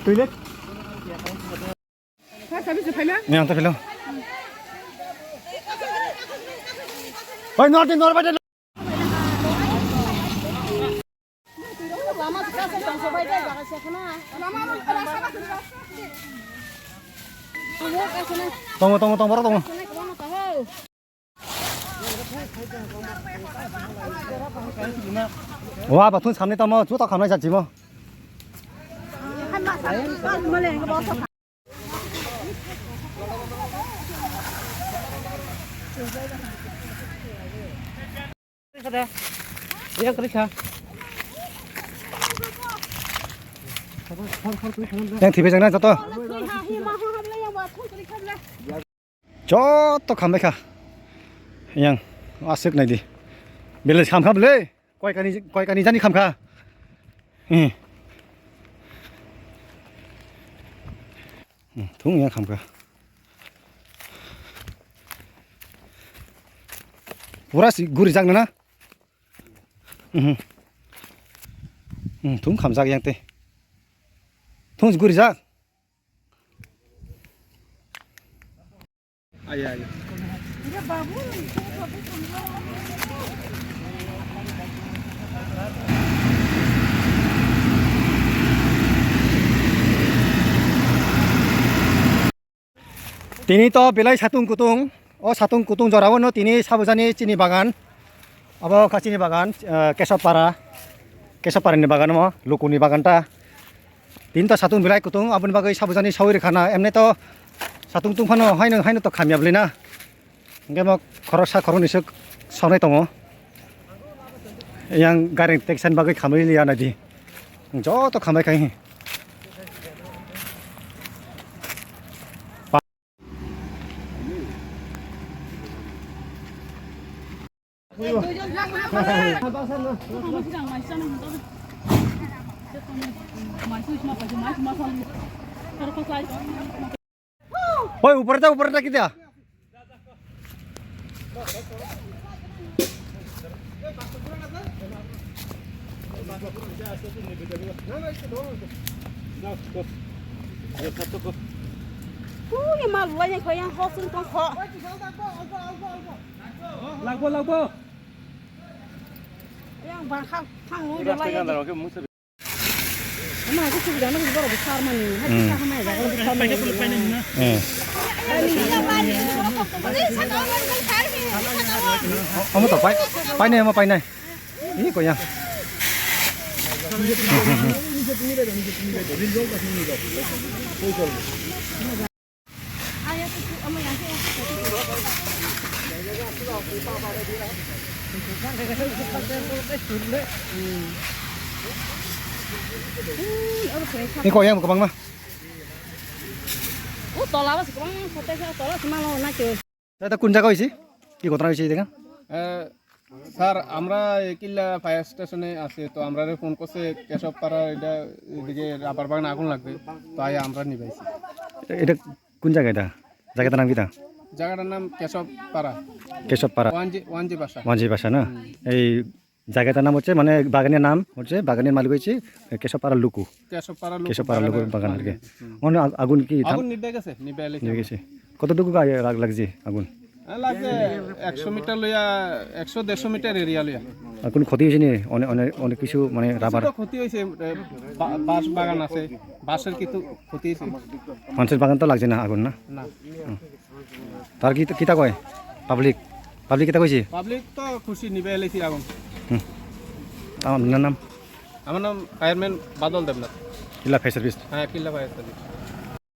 toilet nè ta phải lo ôi nor bay đây tông bắt tông wow bà thun sắm này tao mà chú tao khám này chặt gì mà đang thì bây giờ này cho tôi khám đấy cảยังอาศึกไหนดิเบลเลยขำครับเลยก้อยกันนี่จันนี่ขำค่ะทุ่งยังขำค่ะบุราสิกุริจังนะทุ่งขำจักยังเตะทุ่งกุริจักayah Tini to belai satung kutung jorawan no tini sabujani cini bagan abo ka cini bagan kesopara ni bagan mo lukuni bagan ta tin to satung belai kutung abun bagai sabujani sawir khana emne to satung tung phano haino to khamyabli na nge mo khorosa khoroni suk sonai tongo yang garing teksan bagai khamri liya na di jo to khamai kai Oi, ऊपर था कितना? Ini malu aja kau yang hosun kau kok. Lagu. Yang bangkang lu dia lagi. Mana aku sudah nak baru besar mana? Hati saya mana dah kalau besar mana? Kamu tak pai ni, mau pai ni. Ini kau yang. Ini kau yang kemana? Oh, tolak lah sekarang. Saya tolak semalam nak je. Saya tak kunjung kau isi. Ini kau terang isi dengan? Sir আমরা কিল্লা fire স্টেশনে আছি তো আমরা phone করছে কেশব পাড়া এটা এদিকে rubber বাগান আগুন লাগবে তাই আমরা নিবাইছি এটা কোন জায়গা এটা জায়গাটার নাম কিটা জায়গাটার নাম কেশব পাড়া ওয়ানজি বাসা না এই জায়গাটার নাম হচ্ছে মানে বাগানের নাম হচ্ছে বাগানের মালিক হচ্ছে কেশব পাড়া লুকু বাগান আর কি আগুন কি নিভে গেছে কতটুকু লাগছে আগুন লাগবে 100 মিটার লইয়া 100-150 মিটার এরিয়া লইয়া আর কোন ক্ষতি হয়েছে নি অনেক কিছু মানে রাবার ক্ষতি হয়েছে বাঁশ বাগান আছে বাঁশের কিছু ক্ষতি হয়েছে মানুষের বাগান তো লাগছে না আগুন না তার কিতা কয় পাবলিক কিতা কইছে পাবলিক তো খুশি নিবে এলাইছি আগুন আমার নাম ফায়ারম্যান বাদল দেবনাথ কিল্লা ফায়ার সার্ভিস কিল্লা ফায়ার সার্ভিস